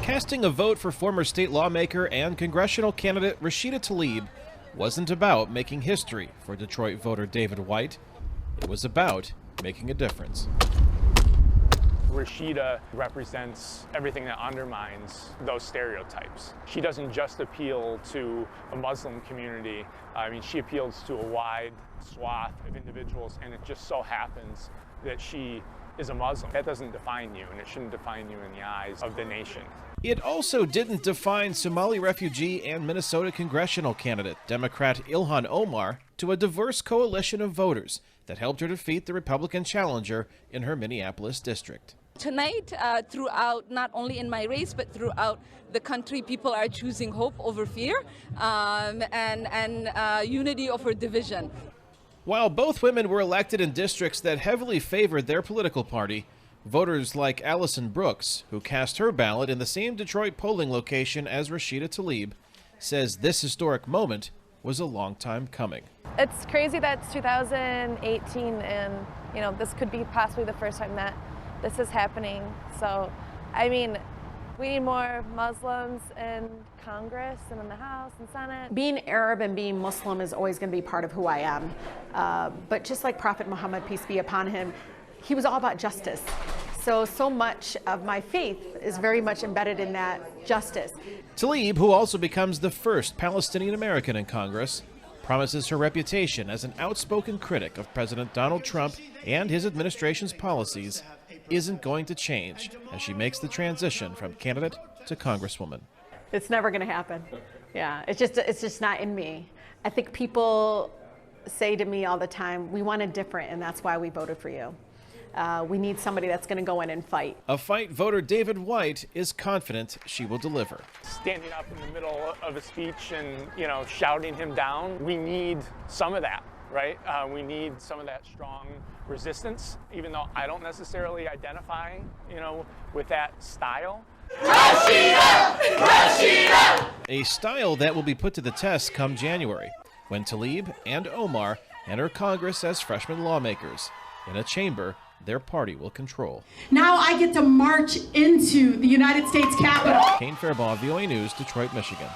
Casting a vote for former state lawmaker and congressional candidate Rashida Tlaib wasn't about making history for Detroit voter David White. It was about making a difference. Rashida represents everything that undermines those stereotypes. She doesn't just appeal to a Muslim community. I mean, she appeals to a wide swath of individuals, and it just so happens that she is a Muslim. That doesn't define you, and it shouldn't define you in the eyes of the nation. It also didn't define Somali refugee and Minnesota congressional candidate, Democrat Ilhan Omar, to a diverse coalition of voters that helped her defeat the Republican challenger in her Minneapolis district. Tonight, throughout, not only in my race, but throughout the country, people are choosing hope over fear and unity over division. While both women were elected in districts that heavily favored their political party, voters like Allison Brooks, who cast her ballot in the same Detroit polling location as Rashida Tlaib, says this historic moment was a long time coming. It's crazy that it's 2018 and, this could be possibly the first time that this is happening. So, I mean, we need more Muslims in Congress and in the House and Senate. Being Arab and being Muslim is always going to be part of who I am. But just like Prophet Muhammad, peace be upon him, he was all about justice. So much of my faith is very much embedded in that justice. Tlaib, who also becomes the first Palestinian American in Congress, promises her reputation as an outspoken critic of President Donald Trump and his administration's policies isn't going to change as she makes the transition from candidate to Congresswoman. It's never going to happen. Yeah, it's just not in me. I think people say to me all the time, we want it different, and that's why we voted for you. We need somebody that's going to go in and fight. A fight voter David White is confident she will deliver. Standing up in the middle of a speech and, shouting him down, we need some of that, right? We need some of that strong resistance, even though I don't necessarily identify, with that style. Rashida! Rashida! A style that will be put to the test come January, when Tlaib and Omar enter Congress as freshman lawmakers in a chamber their party will control. Now I get to march into the United States Capitol. Kane Fairbaugh, VOA News, Detroit, Michigan.